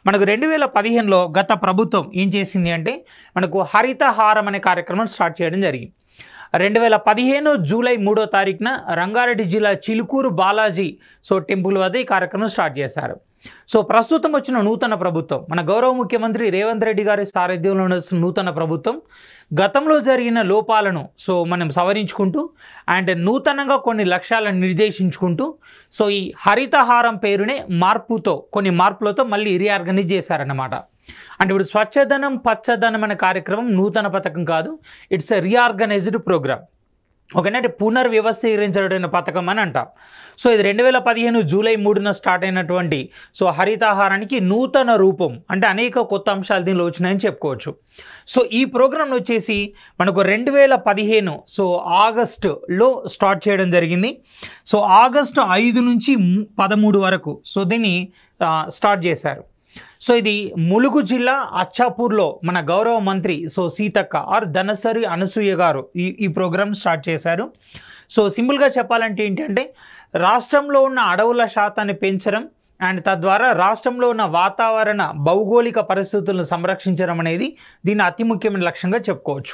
మనకు 2015లో గత ప్రభుత్వం ఏం చేసింది అంటే మనకు హరితహారం అనే కార్యక్రమం స్టార్ట్ చేయడం జరిగింది. 2015 జూలై 3వ తారీఖున రంగారెడ్డి జిల్లా చిలుకూరు బాలాజీ టెంపుల్ వద్ద ఈ కార్యక్రమం స్టార్ట్ చేశారు. ప్రస్తుతం వచ్చిన నూతన ప్రభుత్వం మన గౌరవ ముఖ్యమంత్రి రేవంత్ రెడ్డి గారి సారథ్యంలో ఉన్న నూతన ప్రభుత్వం గతంలో జరిగిన లోపాలను మనం సవరించుకుంటూ అండ్ నూతనంగా కొన్ని లక్ష్యాలను నిర్దేశించుకుంటూ ఈ హరితహారం పేరునే కొన్ని మార్పులతో మళ్ళీ రీఆర్గనైజ్ చేశారన్నమాట. అంటే ఇప్పుడు స్వచ్ఛధనం పచ్చదనం అనే కార్యక్రమం నూతన పథకం కాదు, ఇట్స్ ఎ రీఆర్గనైజ్డ్ ప్రోగ్రామ్. ఓకేనా, అంటే పునర్వ్యవస్థీకరించబడిన పథకం అని అంటాం. ఇది 2015 జూలై 3న స్టార్ట్ అయినటువంటి హరితహారానికి నూతన రూపం, అంటే అనేక కొత్త అంశాలు దీనిలో వచ్చినాయని చెప్పుకోవచ్చు. ఈ ప్రోగ్రామ్ వచ్చేసి మనకు 2015 ఆగస్టులో స్టార్ట్ చేయడం జరిగింది. ఆగస్టు 5 నుంచి 13 వరకు దీన్ని స్టార్ట్ చేశారు. ఇది ములుగు జిల్లా అచ్చాపూర్లో మన గౌరవ మంత్రి సీతక్క ఆర్ ధనసరి అనసూయ గారు ఈ ప్రోగ్రామ్ స్టార్ట్ చేశారు. సింపుల్గా చెప్పాలంటే ఏంటంటే రాష్ట్రంలో ఉన్న అడవుల శాతాన్ని పెంచడం అండ్ తద్వారా రాష్ట్రంలో ఉన్న వాతావరణ భౌగోళిక పరిస్థితులను సంరక్షించడం అనేది దీని అతి ముఖ్యమైన లక్ష్యంగా చెప్పుకోవచ్చు.